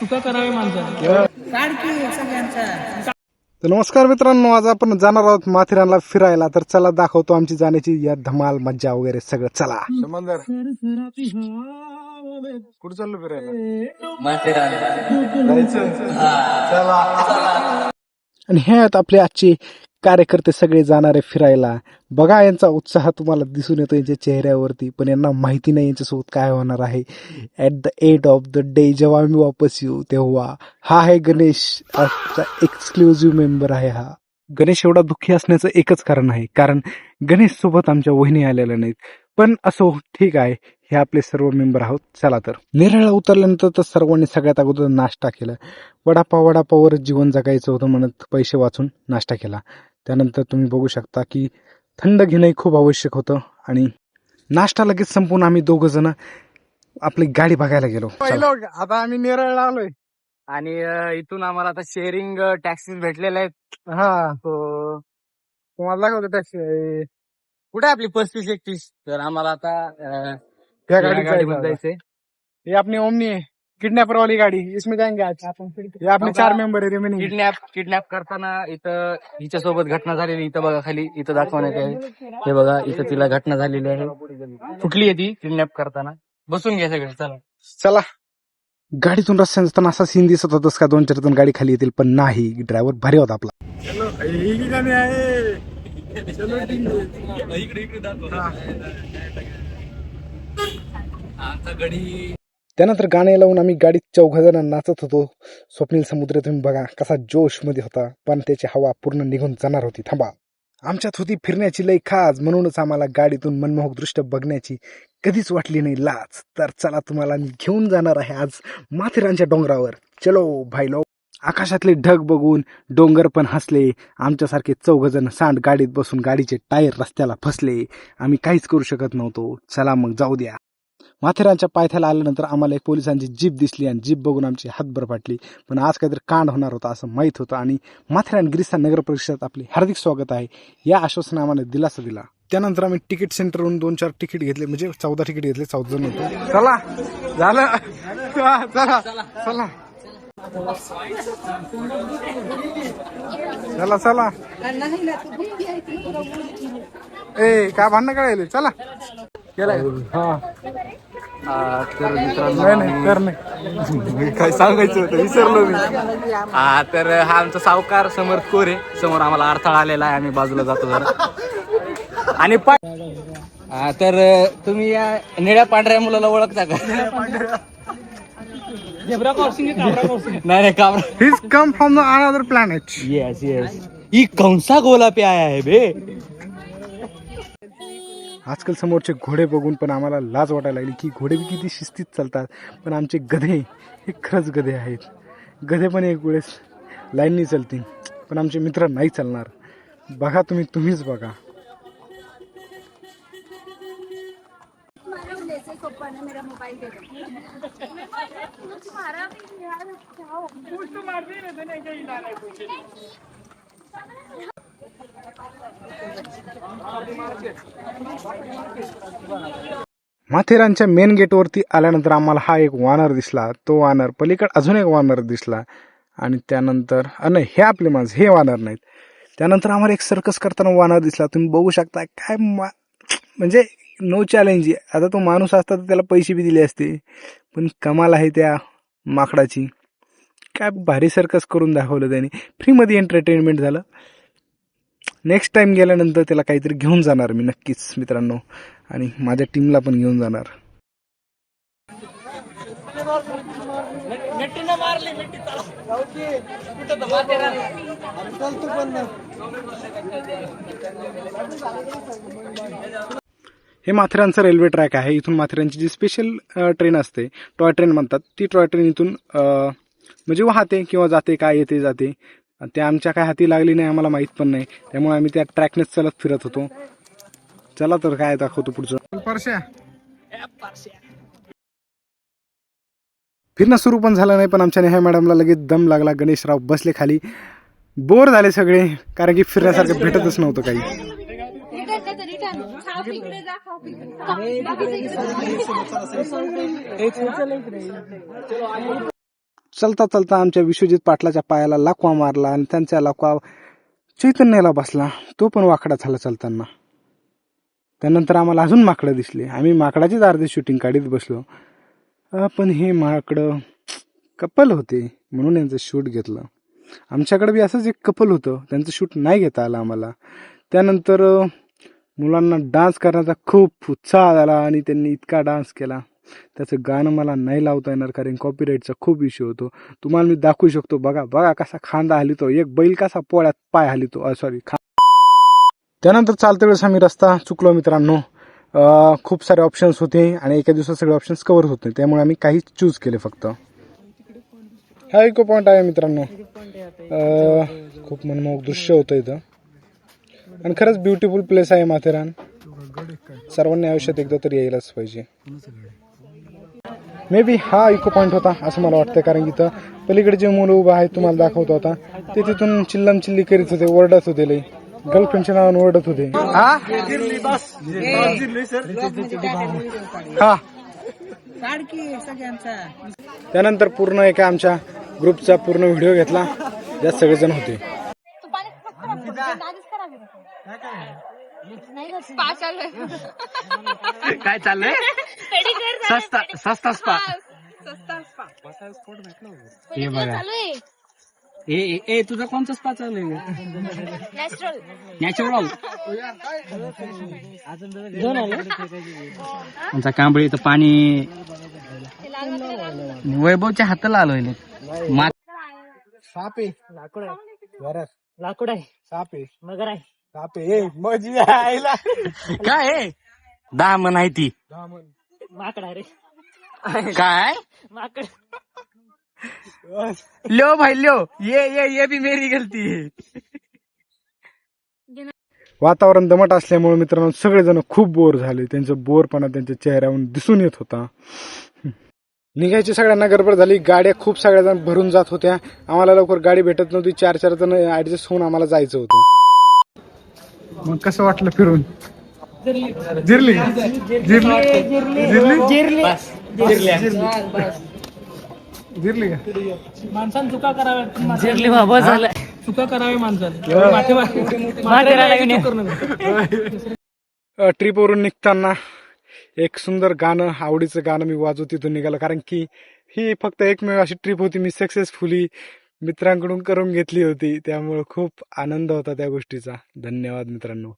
चुका करावे माणसाने. तर नमस्कार मित्रांनो, आज आपण जाणार आहोत माथेरानला फिरायला. तर चला दाखवतो आमची जाण्याची या धमाल मज्जा वगैरे सगळं. चला समंदर कुठं चाललो फिरायला? माथेरान जायचं. चला. आणि हे आहेत आपले आजचे कार्यकर्ते सगळे जाणारे फिरायला. बघा यांचा उत्साह तुम्हाला दिसून येतो यांच्या चेहऱ्यावरती, पण यांना माहिती नाही यांच्यासोबत काय होणार आहे. At the end of the day जेव्हा आम्ही वापस येऊ तेव्हा. हा आहे गणेश, आजचा एक्सक्लुझिव्ह मेंबर आहे हा. गणेश एवढा दुःखी असण्याचं एकच कारण आहे, कारण गणेश सोबत आमच्या वहिनी आलेल्या नाहीत. पण असो, ठीक आहे, हे आपले सर्व मेंबर आहोत. चला तर नेरळला उतरल्यानंतर तर सर्वांनी सगळ्यात अगोदर नाश्ता केला. वडापाववर जीवन जगायचं होतं म्हणत पैसे वाचून नाश्ता केला. त्यानंतर तुम्ही बघू शकता की थंड घेणं खूप आवश्यक होतं आणि नाश्ता लगेच संपून आम्ही दोघ जण आपली गाडी बघायला गेलो. आता आम्ही नेरळला आलोय आणि इथून आम्हाला आता शेअरिंग टॅक्सीज भेटलेले आहेत. हा, तो तुम्हाला दाखवतो टॅक्सी कुठे आपली 35-31. तर आम्हाला आता त्या गाडीमध्ये गाडीत जायचंय. ये अपनी ओमनी है, किडनैपर वाली गाड़ी, इसमें जाएंगे आज. ये अपने 4 मेंबर है रिमेनिंग. किडनॅप करताना इथं हिच्यासोबत घटना झालेली. इथं बघा खाली, इथं दाखवण्यात आहे. हे बघा, इथं तिला घटना झालेली आहे. फुटली आहे ती किडनॅप करताना. बसून घ्या सगळे, चला. चला. गाडीतून रस्त्याने जाताना असा सीन दिसत होता का 2-4 जण गाडी खाली येतील, पण नाही, ड्रायव्हर भारी होता आपला. त्यानंतर गाणे लावून आम्ही गाडीत 4 जण नाचत होतो. स्वप्नील समुद्र तुम्ही बघा कसा जोश मध्ये होता, पण त्याची हवा पूर्ण निघून जाणार होती. थांबा, आमच्यात होती फिरण्याची लई खास, म्हणूनच आम्हाला गाडीतून मनमोहक दृश्य बघण्याची कधीच वाटली नाही लाज. तर चला, तुम्हाला मी घेऊन जाणार आहे आज माथेरानच्या डोंगरावर. चलो भाई लो. आकाशातले ढग बघून डोंगर पण हसले. आमच्यासारखे 4 जण सांड गाडीत बसून गाडीचे टायर रस्त्याला फसले. आम्ही काहीच करू शकत नव्हतो. चला मग जाऊ द्या. माथेरानच्या पायथ्याला आल्यानंतर आम्हाला एक पोलिसांची जीप दिसली आणि जीप बघून आमची हातभर फाटली. पण आज काहीतरी कांड होणार होता असं माहीत होतं आणि माथेरान गिरिस्ता नगर परिषदेत आपले हार्दिक स्वागत आहे या आश्वासनाने आम्हाला दिलासा दिला. त्यानंतर आम्ही तिकीट सेंटरवरून 2-4 तिकीट घेतले, म्हणजे 14 तिकीट घेतले. 14 जण होतो. चला झालं. चला चला चला चला. ए काय भांडणं करायला. चला केलाय. तर मित्रांनो, काय सांगायचं होतं विसरलो मी. तर हा आमचा सावकार समर्थ कोरे. समोर आम्हाला अडथळा आलेला आहे, आम्ही बाजूला जातो जरा. आणि तर तुम्ही या निळ्या पांढऱ्या मुलाला ओळखता का? नाही काबरा. He's come from the another planet. Yes yes. ही कंसा गोला पे आया है बे. आजकाल समोरचे घोडे बघून पण आम्हाला लाज वाटायला लागली की घोडे बी किती शिस्तीत चालतात, पण आमचे गधे हे खरंच गधे आहेत. गधे पण एक वेळेस लाईननी चालतील, पण आमचे मित्र नाही चालणार. बघा तुम्हीच बघा. माथेरानच्या मेन गेटवरती आल्यानंतर आम्हाला हा एक वानर दिसला. तो वानर पलीकडे अजून एक वानर दिसला आणि त्यानंतर नाही, हे आपले माणसं, हे वानर नाहीत. त्यानंतर आम्हाला एक सर्कस करताना वानर दिसला. तुम्ही बघू शकता काय म्हणजे नो चॅलेंज. आता तो माणूस असता तर त्याला पैसे बी दिले असते, पण कमाल आहे त्या माकडाची. काय भारी सर्कस करून दाखवलं त्याने. फ्रीमध्ये एंटरटेनमेंट झालं. नेक्स्ट टाइम गेल्यानंतर त्याला काहीतरी घेऊन जाणार मी नक्कीच मित्रांनो, आणि माझ्या टीमला पण घेऊन जाणार. हे माथेरानचं रेल्वे ट्रॅक आहे. इथून माथेरानची जी स्पेशल ट्रेन असते, टॉय ट्रेन म्हणतात, ती टॉय ट्रेन इथून म्हणजे वाहते किंवा जाते, काय येते जाते. ते आमच्या काय हाती लागली नाही, आम्हाला माहित पण नाही. त्यामुळे आम्ही त्या ट्रॅकनेच चलत फिरत होतो. चला तर काय दाखवतो पुढचं. फिरणं सुरू पण झालं नाही, पण आमच्या नेहा मॅडमला लगेच दम लागला. गणेशराव बसले खाली, बोर झाले सगळे, कारण की फिरण्यासारखं भेटतच नव्हतं काही. चलता चलता आमच्या विश्वजित पाटलाच्या पायाला लाकवा मारला आणि त्यांच्या लाकवा चैतन्याला बसला. तो पण वाकडा झाला चालताना. त्यानंतर आम्हाला अजून माकडं दिसली. आम्ही माकडाचीच अर्धी शूटिंग काढीत बसलो. पण हे माकडं कपल होते म्हणून यांचं शूट घेतलं. आमच्याकडे बी असंच एक कपल होतं, त्यांचं शूट नाही घेता आलं आम्हाला. त्यानंतर मुलांना डान्स करण्याचा खूप उत्साह झाला आणि त्यांनी इतका डान्स केला. त्याचं गाणं मला नाही लावता येणार कारण कॉपीराईटचा खूप इश्यू होतो. तुम्हाला मी दाखवू शकतो. बघा बघा कसा खांदा हलितो, एक बैल कसा पोळ्यात पाय हलितो, सॉरी. त्यानंतर चालते वेळेस आम्ही रस्ता चुकलो मित्रांनो. खूप सारे ऑप्शन्स होते आणि एका दिवसात सगळे ऑप्शन्स कव्हर होत नाही, त्यामुळे आम्ही काहीच चूज केले फक्त. हा इको पॉइंट आहे मित्रांनो. खूप मनमोहक दृश्य होतं इथं आणि खरंच ब्युटिफुल प्लेस आहे माथेरान. सर्वांनी आयुष्यात एकदा तरी यायलाच पाहिजे. मे बी हा इको पॉइंट होता असं मला वाटतं, कारण इथं पलीकडे जे मुलं उभं आहेत तुम्हाला दाखवतो आता, ते तिथून चिल्लम चिल्ली करीत होते, ओरडत होते, लई गर्लफ्रेंडच्या नावाने ओरडत होते. हा त्यानंतर पूर्ण एका आमच्या ग्रुपचा पूर्ण व्हिडिओ घेतला, ज्यात सगळेजण होते. काय चाललंय? सस्ता स्पा. हे बघा. ए तुझा कोणता स्पा चालू आहे? नॅचरल. आमचा कांबळी तर पाणी वैभवच्या हाताला आलोय. साप आहे, लाकूड आहे, लाकूड आहे, साप आहे, मगर आहे, साप आहे, मजी आईला काय आहे? दामन आहे ती. माकड आहे रे, काय माकड. लो भाई लो, ये भी मेरी गलती है. वातावरण दमट असल्यामुळे मित्रांनो सगळेजण खूप बोर झाले. त्यांचं बोरपणा त्यांच्या चेहऱ्यावरून दिसून येत होता. निघायची सगळ्यांना गडबड झाली. गाड्या खूप सगळ्या जण भरून जात होत्या. आम्हाला लवकर गाडी भेटत नव्हती. 4 जण ऍडजस्ट होऊन आम्हाला जायचं होतं. मग कसं वाटलं फिरून? जिरली जिरली का? माणसानं चुका कराव्या, जिरली बाबा झालं. चुका कराव्या माणसानं. ट्रिपवरून निघताना एक सुंदर गाणं, आवडीचं गाणं मी वाजवत तिथून निघालो, कारण की ही फक्त एकमेव अशी ट्रिप होती मी सक्सेसफुली मित्रांकडून करून घेतली होती. त्यामुळे खूप आनंद होता त्या गोष्टीचा. धन्यवाद मित्रांनो.